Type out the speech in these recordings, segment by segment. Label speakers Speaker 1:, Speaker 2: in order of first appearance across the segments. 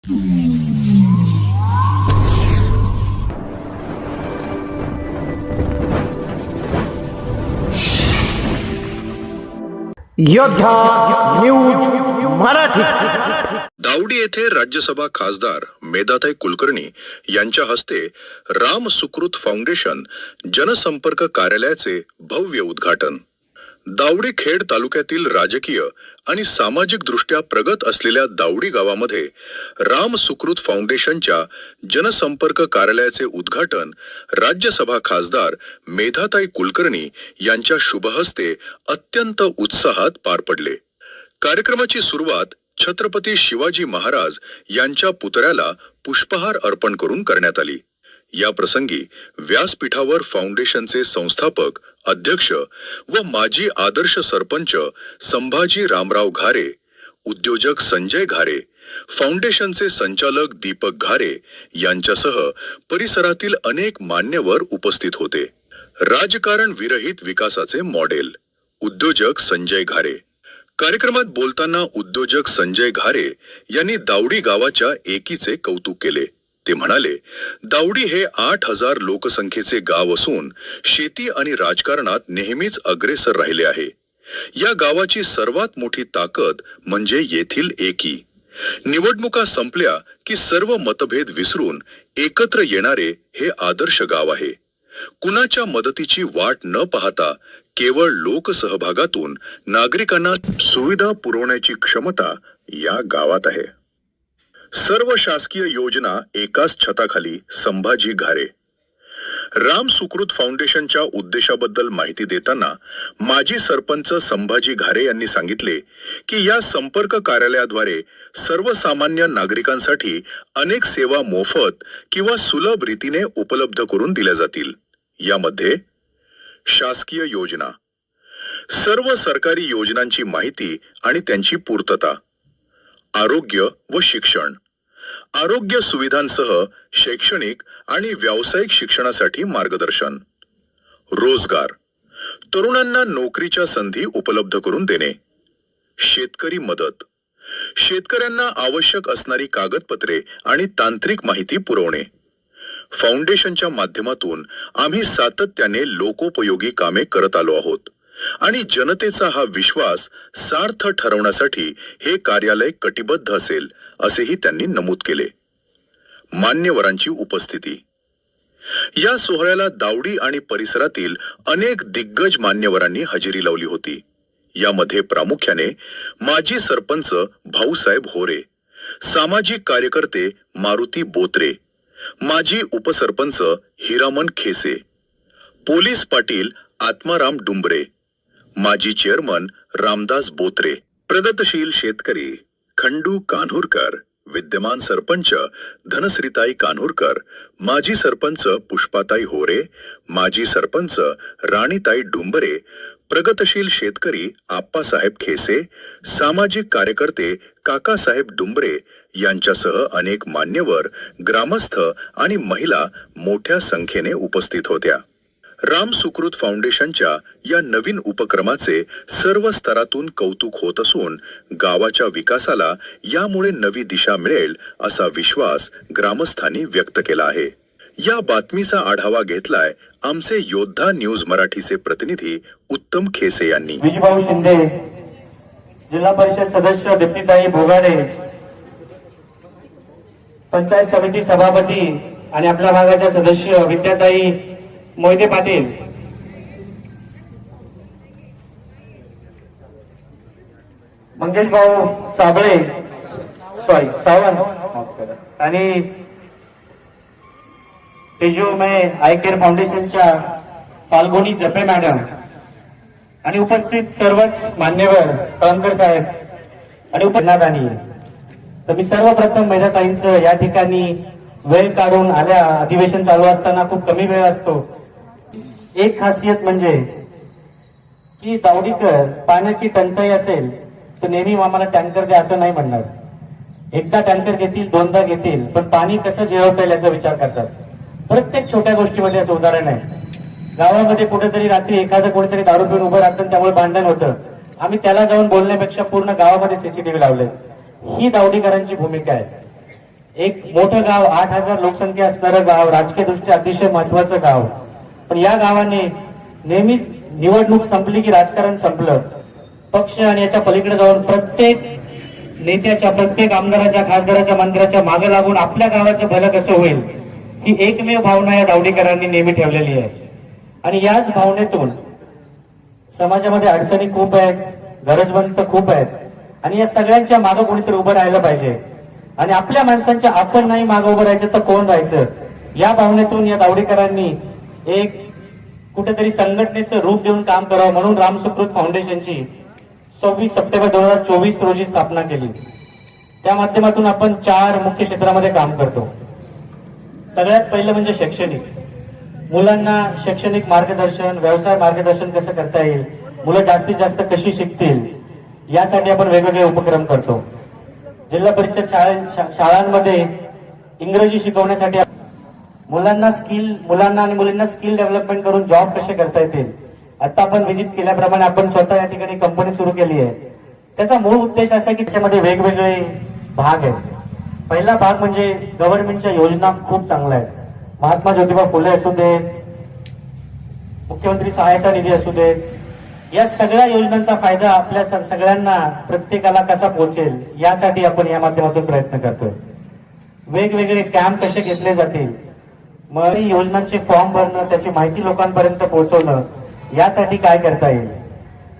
Speaker 1: योद्धा न्यूज मराठी।
Speaker 2: दावडी येथे राज्यसभा खासदार मेधाताई कुलकर्णी यांच्या हस्ते राम सुकृत फाउंडेशन जनसंपर्क कार्यालयाचे भव्य उद्घाटन। दावडी खेड तालुक्यातील राजकीय आणि सामाजिक दृष्ट्या प्रगत असलेल्या दावडी गावामध्ये राम सुकृत फाउंडेशनच्या जनसंपर्क कार्यालयाचे उद्घाटन राज्यसभा खासदार मेधाताई कुलकर्णी यांच्या शुभहस्ते अत्यंत उत्साहात पार पडले। कार्यक्रमाची सुरुवात छत्रपती शिवाजी महाराज यांच्या पुतळ्याला पुष्पहार अर्पण करून करण्यात आली। या प्रसंगी व्यासपीठावर फाउंडेशनचे संस्थापक, अध्यक्ष व माजी आदर्श सरपंच संभाजी रामराव घारे, उद्योजक संजय घारे, फाउंडेशनचे संचालक दीपक घारे यांच्यासह परिसरातील अनेक मान्यवर उपस्थित होते। राजकारण विरहित विकासाचे मॉडेल, उद्योजक संजय घारे। कार्यक्रमात बोलताना उद्योजक संजय घारे यांनी दावडी गावाच्या एकीचे कौतुक केले। ते म्हणाले, दावडी हे 8000 लोकसंख्येचे गाव असून शेती आणि राजकारणात नेहमीच अग्रेसर राहिले आहे। या गावाची सर्वात मोठी ताकद म्हणजे येथील एकी। निवडणुका संपल्या की सर्व मतभेद विसरून एकत्र येणारे हे आदर्श गाव आहे। कुणाच्या मदतीची वाट न पाहता केवळ लोकसहभागातून नागरिकांना सुविधा पुरवण्याची क्षमता या गावात आहे। सर्व शासकीय योजना एकाच छताखाली। संभाजी घारे। राम सुकृत फाउंडेशनच्या उद्देशाबद्दल माहिती देताना माजी सरपंच संभाजी घारे यांनी सांगितले की या संपर्क कार्यालयाद्वारे सर्वसामान्य नागरिकांसाठी अनेक सेवा मोफत किंवा सुलभ रीतीने उपलब्ध करून दिल्या जातील। यामध्ये शासकीय योजना, सर्व सरकारी योजनांची माहिती आणि त्यांची पूर्तता, आरोग्य व शिक्षण, आरोग्य सुविधांसह शैक्षणिक आणि व्यावसायिक शिक्षणासाठी मार्गदर्शन, रोजगार, तरुणांना नोकरीच्या संधी उपलब्ध करून देणे, शेतकरी मदत, शेतकऱ्यांना आवश्यक असणारी कागदपत्रे आणि तांत्रिक माहिती पुरवणे। फाउंडेशनच्या माध्यमातून आम्ही सातत्याने लोकोपयोगी कामे करत आलो आहोत आणि जनतेचा हा विश्वास सार्थ ठरवण्यासाठी हे कार्यालय कटिबद्ध असेल असेही त्यांनी नमूद केले। मान्यवरांची उपस्थिती। या सोहळ्याला दावडी आणि परिसरातील अनेक दिग्गज मान्यवरांनी हजेरी लावली होती। यामध्ये प्रामुख्याने माजी सरपंच भाऊसाहेब होरे, सामाजिक कार्यकर्ते मारुती बोत्रे, माजी उपसरपंच हिरामन खेसे, पोलीस पाटील आत्माराम डुंबरे, माजी चेअरमन रामदास बोत्रे, प्रगतशील शेतकरी खंडू कान्हूरकर, विद्यमान सरपंच धनश्रीताई कान्हूरकर, माजी सरपंच पुष्पाताई होरे, माजी सरपंच राणीताई डुंबरे, प्रगतशील शेतकरी आप्पासाहेब खेसे, सामाजिक कार्यकर्ते काकासाहेब डुंबरे यांच्यासह अनेक मान्यवर, ग्रामस्थ आणि महिला मोठ्या संख्येने उपस्थित होत्या। राम सुकृत फाउंडेशनच्या या नवीन उपक्रमाचे सर्व स्तरातून कौतुक होत असून गावाच्या विकासाला यामुळे नवी दिशा मिळेल असा विश्वास ग्रामस्थांनी व्यक्त केला आहे। या बातमीचा आढावा घेतलाय आमचे योद्धा न्यूज मराठीचे प्रतिनिधी उत्तम खेसे यांनी।
Speaker 3: विजयभाऊ शिंदे, जिल्हा परिषद सदस्य दीप्तीताई भोगाडे, पंचायत समिती सभापती आणि आपल्या भागाच्या सदस्य विद्याताई मोहिते पाटील, मंगेश भाऊ साबळे सावंत आणि तेजोमय आय केअर फाउंडेशनच्या फाल्गुनी जपे मॅडम आणि उपस्थित सर्वच मान्यवर कळमकर साहेब आणि उपनादानी। तर मी सर्वप्रथम मेधाताईंचं या ठिकाणी वेळ काढून आल्या, अधिवेशन चालू असताना खूप कमी वेळ असतो। एक खासियत म्हणजे की दावडीकर पाण्याची टंचाई असेल तर नेहमी आम्हाला टँकर द्या असं नाही म्हणणार। एकदा टँकर घेतील, दोनदा घेतील, पण पाणी कसं जिरवता येईल याचा विचार करतात। प्रत्येक छोट्या गोष्टीमध्ये असं उदाहरण आहे। गावामध्ये कुठेतरी रात्री एखादं कोणीतरी दारू पिऊन उभं राहतं, त्यामुळे भांडण होतं, आम्ही त्याला जाऊन बोलण्यापेक्षा पूर्ण गावामध्ये सीसीटीव्ही लावले। ही दावडीकरांची भूमिका आहे। एक मोठं गाव, 8,000 लोकसंख्या असणारं गाव, राजकीय दृष्ट्या अतिशय महत्वाचं गाव, पण या गावाने नेहमीच निवडणूक संपली की राजकारण संपलं, पक्ष आणि याच्या पलीकडे जाऊन प्रत्येक नेत्याच्या, प्रत्येक आमदाराच्या, खासदाराच्या, मंत्र्याच्या मागे लागून आपल्या गावाचं भलं कसं होईल ही एकमेव भावना या दावडेकरांनी नेहमी ठेवलेली आहे. आणि याच भावनेतून समाजामध्ये अडचणी खूप आहेत, गरजवंत खूप आहेत, आणि या सगळ्यांच्या मागे कोणीतरी उभं राहायला पाहिजे. आणि आपल्या माणसांच्या आपण नाही मागे उभं राहायचं तर कोण राहायचं, या भावनेतून या दावडेकरांनी एक कुठेतरी संघटनेचं रूप देऊन काम करावं म्हणून राम सुकृत फाउंडेशनची 26 सप्टेंबर 2024 रोजी स्थापना केली. त्या माध्यमातून आपण 4 मुख्य क्षेत्रामध्ये काम करतो. सगळ्यात पहिलं म्हणजे शैक्षणिक. मुलांना शैक्षणिक मार्गदर्शन, व्यवसाय मार्गदर्शन कसं करता येईल, मुलं जास्तीत जास्त कशी शिकतील, यासाठी आपण वेगवेगळे उपक्रम करतो. जिल्हा परिषद शाळांमध्ये इंग्रजी शिकवण्यासाठी मुलांना आणि मुलींना स्किल डेव्हलपमेंट करून जॉब कसे करता येतील. आता आपण व्हिजिट केल्याप्रमाणे आपण स्वतः या ठिकाणी कंपनी सुरू केली आहे. त्याचा मूळ उद्देश असा की त्याच्यामध्ये वेगवेगळे भाग आहेत. पहिला भाग म्हणजे गव्हर्नमेंटच्या योजना खूप चांगल्या आहेत. महात्मा ज्योतिबा फुले असू दे, मुख्यमंत्री सहायता निधी असू दे, या सगळ्या योजनांचा फायदा आपल्या सगळ्यांना, प्रत्येकाला कसा पोहोचेल यासाठी आपण या माध्यमातून प्रयत्न करतोय. वेगवेगळे कॅम्प कसे घेतले जातील, मग योजनांचे फॉर्म भरणं, त्याची माहिती लोकांपर्यंत पोहोचवणं, यासाठी काय करता येईल.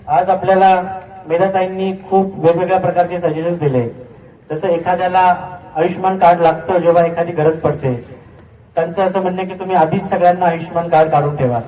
Speaker 3: आज आपल्याला मेधाताईंनी खूप वेगवेगळ्या प्रकारचे सजेशन्स दिले. जसं एखाद्याला आयुष्यमान कार्ड लागतं जेव्हा एखादी गरज पडते, त्यांचं असं म्हणणं की तुम्ही आधीच सगळ्यांना आयुष्यमान कार्ड काढून ठेवा.